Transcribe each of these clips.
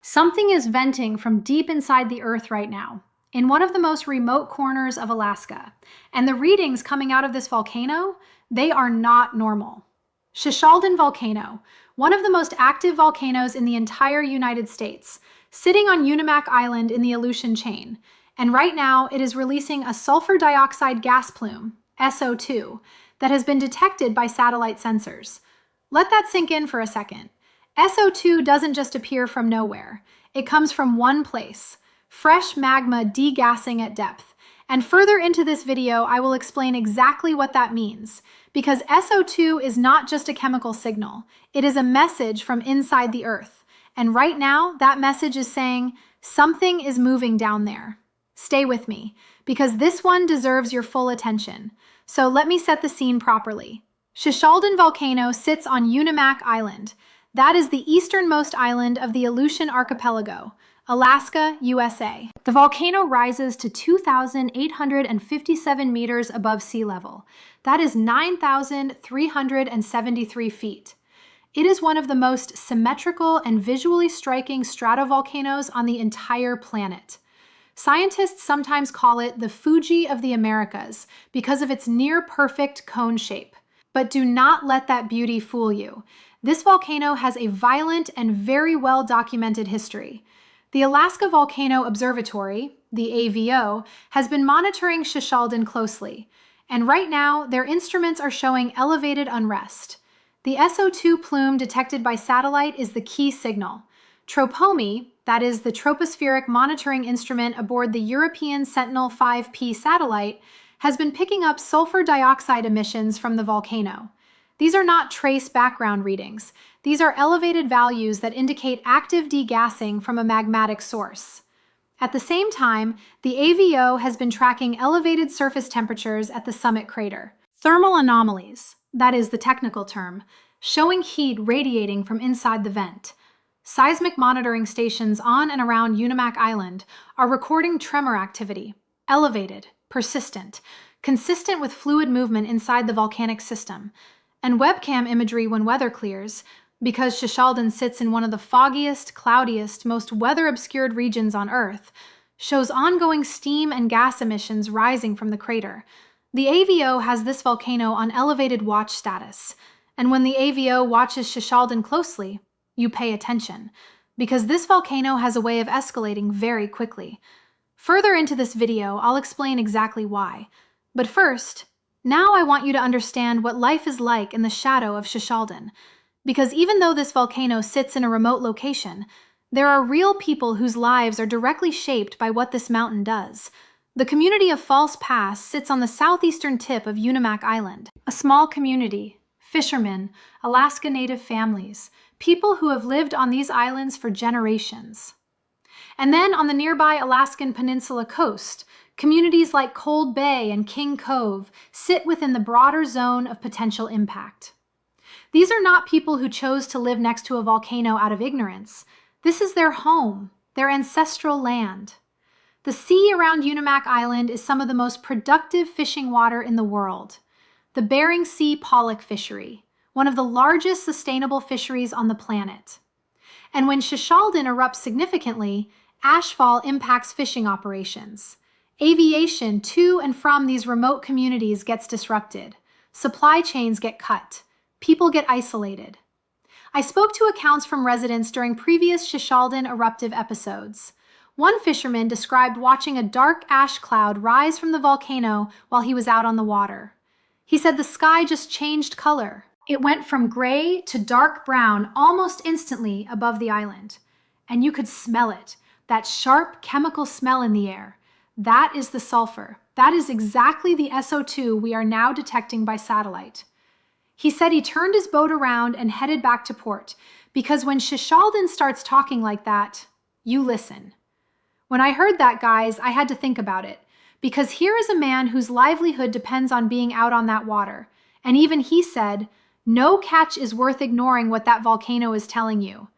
Something is venting from deep inside the Earth right now, in one of the most remote corners of Alaska. And the readings coming out of this volcano, they are not normal. Shishaldin Volcano, one of the most active volcanoes in the entire United States, sitting on Unimak Island in the Aleutian chain. And right now, it is releasing a sulfur dioxide gas plume, SO2, that has been detected by satellite sensors. Let that sink in for a second. SO2 doesn't just appear from nowhere. It comes from one place, fresh magma degassing at depth. And further into this video, I will explain exactly what that means, because SO2 is not just a chemical signal. It is a message from inside the Earth. And right now, that message is saying, something is moving down there. Stay with me, because this one deserves your full attention. So let me set the scene properly. Shishaldin Volcano sits on Unimak Island. That is the easternmost island of the Aleutian Archipelago, Alaska, USA. The volcano rises to 2,857 meters above sea level. That is 9,373 feet. It is one of the most symmetrical and visually striking stratovolcanoes on the entire planet. Scientists sometimes call it the Fuji of the Americas because of its near-perfect cone shape. But do not let that beauty fool you. This volcano has a violent and very well-documented history. The Alaska Volcano Observatory, the AVO, has been monitoring Shishaldin closely, and right now their instruments are showing elevated unrest. The SO2 plume detected by satellite is the key signal. TROPOMI, that is the tropospheric monitoring instrument aboard the European Sentinel-5P satellite, has been picking up sulfur dioxide emissions from the volcano. These are not trace background readings. These are elevated values that indicate active degassing from a magmatic source. At the same time, the AVO has been tracking elevated surface temperatures at the summit crater. Thermal anomalies, that is the technical term, showing heat radiating from inside the vent. Seismic monitoring stations on and around Unimak Island are recording tremor activity, elevated, persistent, consistent with fluid movement inside the volcanic system. And webcam imagery when weather clears, because Shishaldin sits in one of the foggiest, cloudiest, most weather-obscured regions on Earth, shows ongoing steam and gas emissions rising from the crater. The AVO has this volcano on elevated watch status, and when the AVO watches Shishaldin closely, you pay attention, because this volcano has a way of escalating very quickly. Further into this video, I'll explain exactly why. But first, now I want you to understand what life is like in the shadow of Shishaldin, because even though this volcano sits in a remote location, there are real people whose lives are directly shaped by what this mountain does. The community of False Pass sits on the southeastern tip of Unimak Island, a small community, fishermen, Alaska Native families, people who have lived on these islands for generations. And then on the nearby Alaskan Peninsula coast, communities like Cold Bay and King Cove sit within the broader zone of potential impact. These are not people who chose to live next to a volcano out of ignorance. This is their home, their ancestral land. The sea around Unimak Island is some of the most productive fishing water in the world. The Bering Sea pollock fishery, one of the largest sustainable fisheries on the planet. And when Shishaldin erupts significantly, ashfall impacts fishing operations. Aviation to and from these remote communities gets disrupted. Supply chains get cut. People get isolated. I spoke to accounts from residents during previous Shishaldin eruptive episodes. One fisherman described watching a dark ash cloud rise from the volcano while he was out on the water. He said the sky just changed color. It went from gray to dark brown almost instantly above the island. And you could smell it, that sharp chemical smell in the air. That is the sulfur. That is exactly the SO2 we are now detecting by satellite. He said he turned his boat around and headed back to port, because when Shishaldin starts talking like that, you listen. When I heard that, guys, I had to think about it, because here is a man whose livelihood depends on being out on that water, and even he said, no catch is worth ignoring what that volcano is telling you.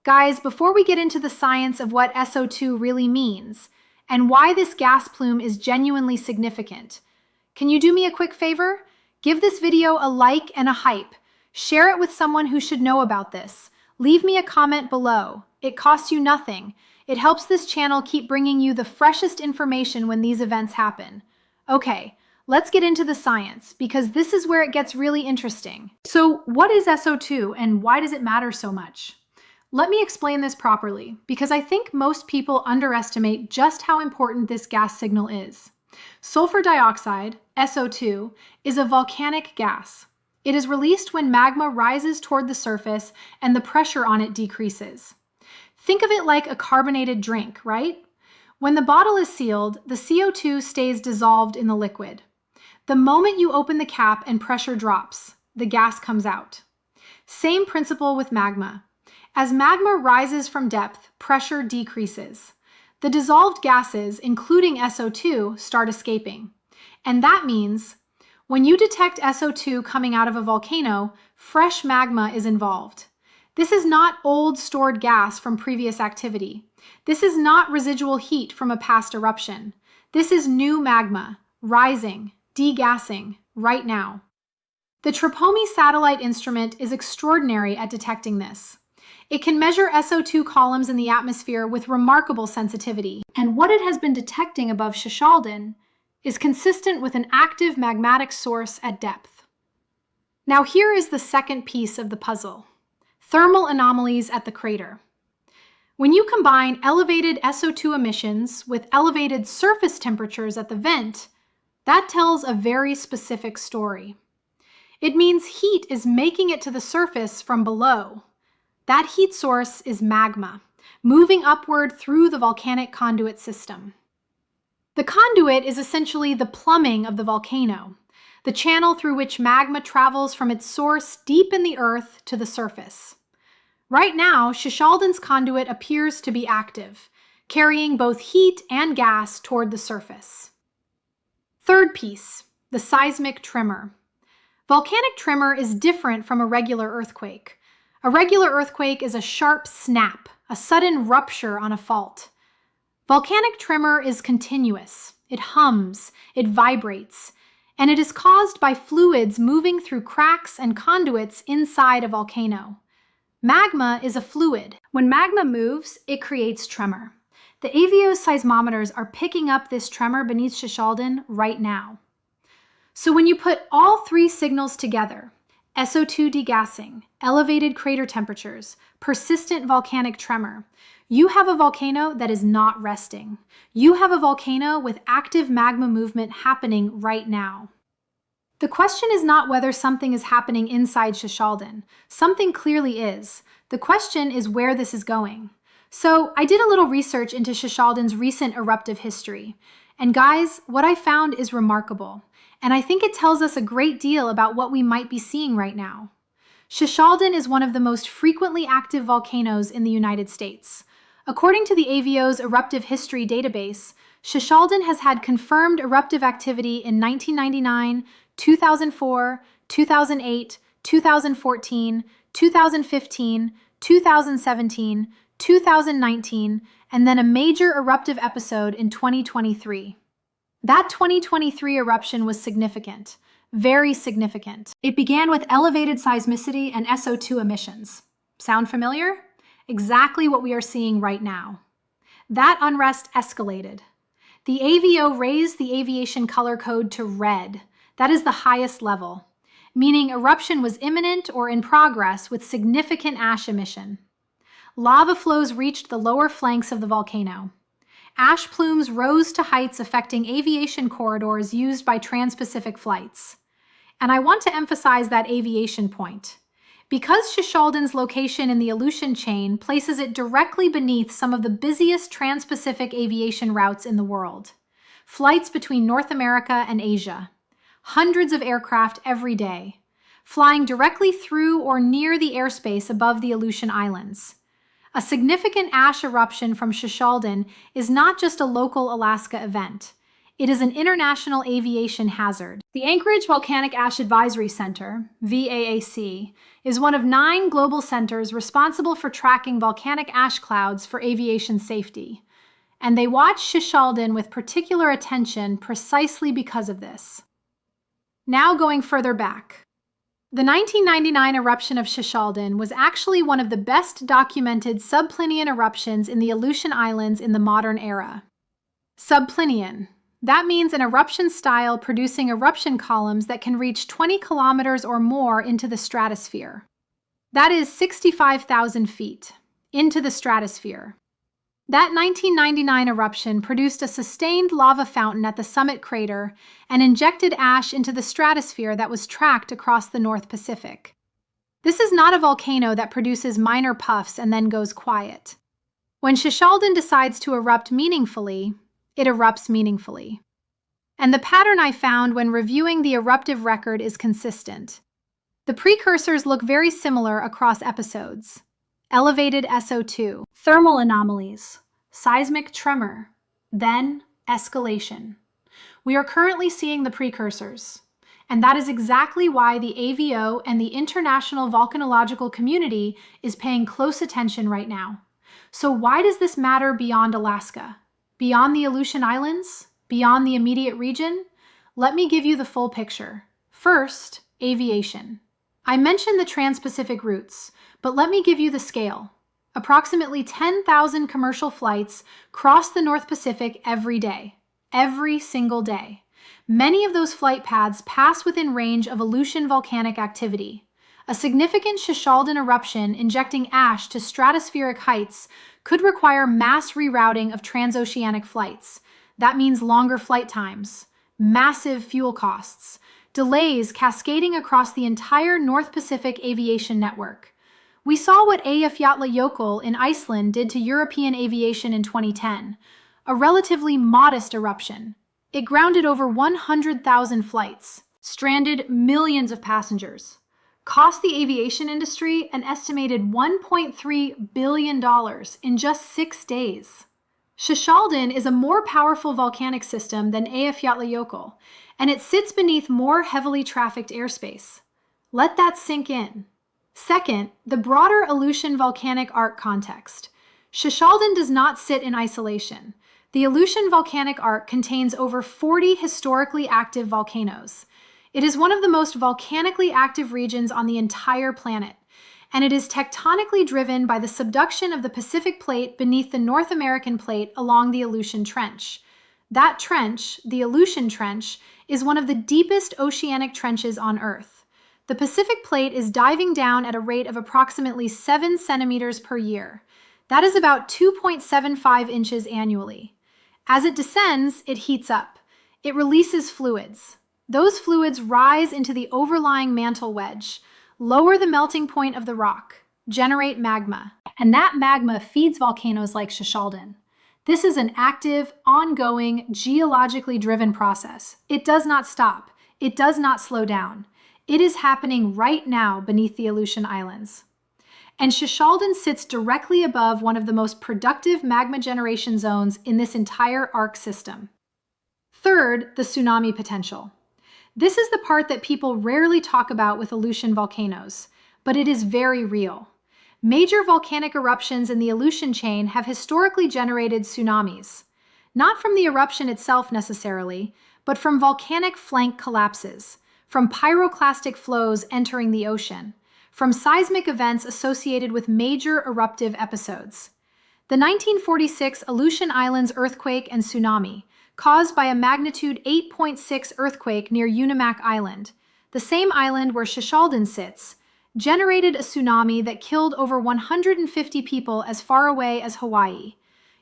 Guys, before we get into the science of what SO2 really means, and why this gas plume is genuinely significant, can you do me a quick favor? Give this video a like and a hype. Share it with someone who should know about this. Leave me a comment below. It costs you nothing. It helps this channel keep bringing you the freshest information when these events happen. Okay, let's get into the science, because this is where it gets really interesting. So, what is SO2 and why does it matter so much? Let me explain this properly, because I think most people underestimate just how important this gas signal is. Sulfur dioxide, SO2, is a volcanic gas. It is released when magma rises toward the surface and the pressure on it decreases. Think of it like a carbonated drink, right? When the bottle is sealed, the CO2 stays dissolved in the liquid. The moment you open the cap and pressure drops, the gas comes out. Same principle with magma. As magma rises from depth, pressure decreases. The dissolved gases, including SO2, start escaping. And that means when you detect SO2 coming out of a volcano, fresh magma is involved. This is not old stored gas from previous activity. This is not residual heat from a past eruption. This is new magma, rising, degassing, right now. The Tropomi satellite instrument is extraordinary at detecting this. It can measure SO2 columns in the atmosphere with remarkable sensitivity, and what it has been detecting above Shishaldin is consistent with an active magmatic source at depth. Now here is the second piece of the puzzle: thermal anomalies at the crater. When you combine elevated SO2 emissions with elevated surface temperatures at the vent, that tells a very specific story. It means heat is making it to the surface from below. That heat source is magma, moving upward through the volcanic conduit system. The conduit is essentially the plumbing of the volcano, the channel through which magma travels from its source deep in the earth to the surface. Right now, Shishaldin's conduit appears to be active, carrying both heat and gas toward the surface. Third piece, the seismic tremor. Volcanic tremor is different from a regular earthquake. A regular earthquake is a sharp snap, a sudden rupture on a fault. Volcanic tremor is continuous. It hums, it vibrates, and it is caused by fluids moving through cracks and conduits inside a volcano. Magma is a fluid. When magma moves, it creates tremor. The AVO's seismometers are picking up this tremor beneath Shishaldin right now. So when you put all three signals together, SO2 degassing, elevated crater temperatures, persistent volcanic tremor, you have a volcano that is not resting. You have a volcano with active magma movement happening right now. The question is not whether something is happening inside Shishaldin. Something clearly is. The question is where this is going. So I did a little research into Shishaldin's recent eruptive history. And guys, what I found is remarkable. And I think it tells us a great deal about what we might be seeing right now. Shishaldin is one of the most frequently active volcanoes in the United States. According to the AVO's eruptive history database, Shishaldin has had confirmed eruptive activity in 1999, 2004, 2008, 2014, 2015, 2017, 2019, and then a major eruptive episode in 2023. That 2023 eruption was significant, very significant. It began with elevated seismicity and SO2 emissions. Sound familiar? Exactly what we are seeing right now. That unrest escalated. The AVO raised the aviation color code to red. That is the highest level, meaning eruption was imminent or in progress with significant ash emission. Lava flows reached the lower flanks of the volcano. Ash plumes rose to heights affecting aviation corridors used by trans-Pacific flights. And I want to emphasize that aviation point. Because Shishaldin's location in the Aleutian chain places it directly beneath some of the busiest trans-Pacific aviation routes in the world. Flights between North America and Asia. Hundreds of aircraft every day, flying directly through or near the airspace above the Aleutian Islands. A significant ash eruption from Shishaldin is not just a local Alaska event. It is an international aviation hazard. The Anchorage Volcanic Ash Advisory Center, VAAC, is one of 9 global centers responsible for tracking volcanic ash clouds for aviation safety. And they watch Shishaldin with particular attention precisely because of this. Now going further back. The 1999 eruption of Shishaldin was actually one of the best documented subplinian eruptions in the Aleutian Islands in the modern era. Subplinian. That means an eruption style producing eruption columns that can reach 20 kilometers or more into the stratosphere. That is 65,000 feet into the stratosphere. That 1999 eruption produced a sustained lava fountain at the summit crater and injected ash into the stratosphere that was tracked across the North Pacific. This is not a volcano that produces minor puffs and then goes quiet. When Shishaldin decides to erupt meaningfully, it erupts meaningfully. And the pattern I found when reviewing the eruptive record is consistent. The precursors look very similar across episodes. Elevated SO2, thermal anomalies, seismic tremor, then escalation. We are currently seeing the precursors, and that is exactly why the AVO and the international volcanological community is paying close attention right now. So why does this matter beyond Alaska? Beyond the Aleutian Islands? Beyond the immediate region? Let me give you the full picture. First, aviation. I mentioned the trans-Pacific routes, but let me give you the scale. Approximately 10,000 commercial flights cross the North Pacific every day, every single day. Many of those flight paths pass within range of Aleutian volcanic activity. A significant Shishaldin eruption injecting ash to stratospheric heights could require mass rerouting of transoceanic flights. That means longer flight times, massive fuel costs, delays cascading across the entire North Pacific aviation network. We saw what Eyjafjallajökull in Iceland did to European aviation in 2010, a relatively modest eruption. It grounded over 100,000 flights, stranded millions of passengers, cost the aviation industry an estimated $1.3 billion in just 6 days. Shishaldin is a more powerful volcanic system than Eyjafjallajökull, and it sits beneath more heavily trafficked airspace. Let that sink in. Second, the broader Aleutian volcanic arc context. Shishaldin does not sit in isolation. The Aleutian volcanic arc contains over 40 historically active volcanoes. It is one of the most volcanically active regions on the entire planet, and it is tectonically driven by the subduction of the Pacific Plate beneath the North American Plate along the Aleutian Trench. That trench, the Aleutian Trench, is one of the deepest oceanic trenches on Earth. The Pacific Plate is diving down at a rate of approximately 7 centimeters per year. That is about 2.75 inches annually. As it descends, it heats up. It releases fluids. Those fluids rise into the overlying mantle wedge, lower the melting point of the rock, generate magma, and that magma feeds volcanoes like Shishaldin. This is an active, ongoing, geologically driven process. It does not stop. It does not slow down. It is happening right now beneath the Aleutian Islands. And Shishaldin sits directly above one of the most productive magma generation zones in this entire arc system. Third, the tsunami potential. This is the part that people rarely talk about with Aleutian volcanoes, but it is very real. Major volcanic eruptions in the Aleutian chain have historically generated tsunamis, not from the eruption itself necessarily, but from volcanic flank collapses, from pyroclastic flows entering the ocean, from seismic events associated with major eruptive episodes. The 1946 Aleutian Islands earthquake and tsunami, caused by a magnitude 8.6 earthquake near Unimak Island, the same island where Shishaldin sits, generated a tsunami that killed over 150 people as far away as Hawaii.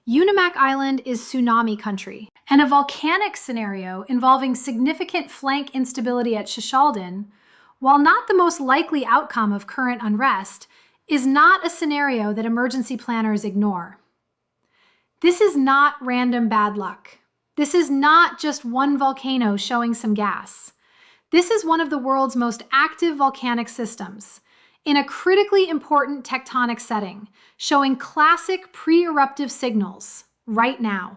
Unimak Island is tsunami country, and a volcanic scenario involving significant flank instability at Shishaldin, while not the most likely outcome of current unrest, is not a scenario that emergency planners ignore. This is not random bad luck. This is not just one volcano showing some gas. This is one of the world's most active volcanic systems, in a critically important tectonic setting, showing classic pre-eruptive signals right now.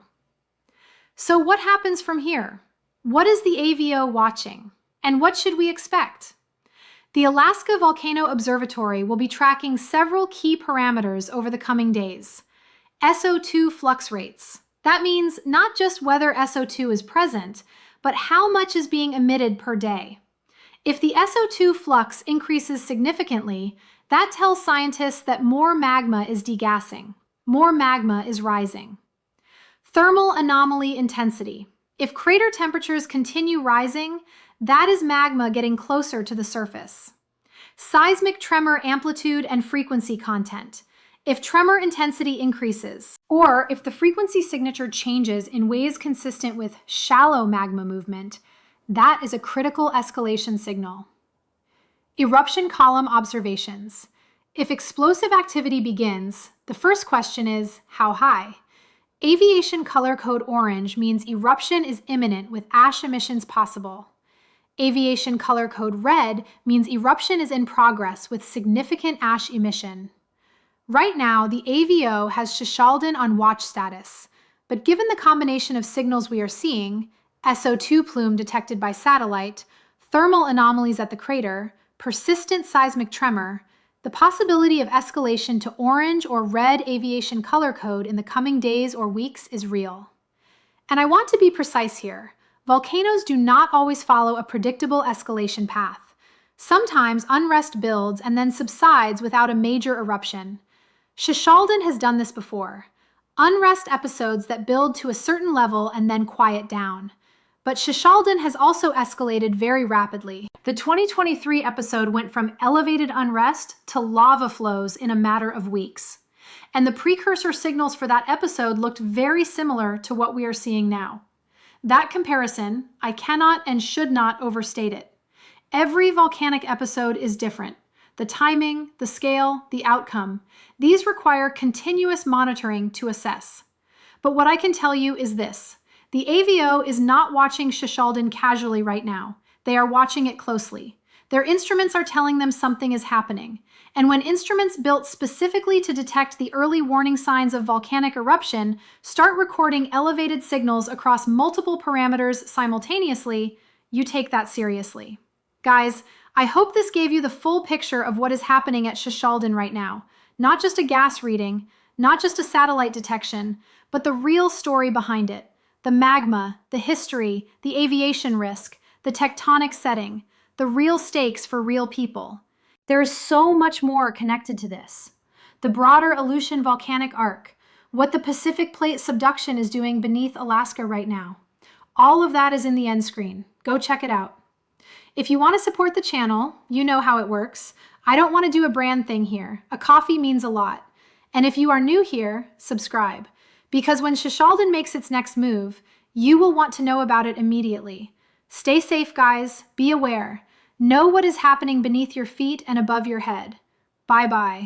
So what happens from here? What is the AVO watching? And what should we expect? The Alaska Volcano Observatory will be tracking several key parameters over the coming days. SO2 flux rates. That means not just whether SO2 is present, but how much is being emitted per day. If the SO2 flux increases significantly, that tells scientists that more magma is degassing. More magma is rising. Thermal anomaly intensity. If crater temperatures continue rising, that is magma getting closer to the surface. Seismic tremor amplitude and frequency content. If tremor intensity increases, or if the frequency signature changes in ways consistent with shallow magma movement, that is a critical escalation signal. Eruption column observations. If explosive activity begins, the first question is, how high? Aviation color code orange means eruption is imminent with ash emissions possible. Aviation color code red means eruption is in progress with significant ash emission. Right now, the AVO has Shishaldin on watch status, but given the combination of signals we are seeing, SO2 plume detected by satellite, thermal anomalies at the crater, persistent seismic tremor, the possibility of escalation to orange or red aviation color code in the coming days or weeks is real. And I want to be precise here. Volcanoes do not always follow a predictable escalation path. Sometimes unrest builds and then subsides without a major eruption. Shishaldin has done this before. Unrest episodes that build to a certain level and then quiet down. But Shishaldin has also escalated very rapidly. The 2023 episode went from elevated unrest to lava flows in a matter of weeks. And the precursor signals for that episode looked very similar to what we are seeing now. That comparison, I cannot and should not overstate it. Every volcanic episode is different. The timing, the scale, the outcome. These require continuous monitoring to assess. But what I can tell you is this. The AVO is not watching Shishaldin casually right now. They are watching it closely. Their instruments are telling them something is happening. And when instruments built specifically to detect the early warning signs of volcanic eruption start recording elevated signals across multiple parameters simultaneously, you take that seriously. Guys, I hope this gave you the full picture of what is happening at Shishaldin right now. Not just a gas reading, not just a satellite detection, but the real story behind it. The magma, the history, the aviation risk, the tectonic setting, the real stakes for real people. There is so much more connected to this. The broader Aleutian volcanic arc, what the Pacific plate subduction is doing beneath Alaska right now. All of that is in the end screen. Go check it out. If you want to support the channel, you know how it works. I don't want to do a brand thing here. A coffee means a lot. And if you are new here, subscribe. Because when Shishaldin makes its next move, you will want to know about it immediately. Stay safe, guys. Be aware. Know what is happening beneath your feet and above your head. Bye-bye.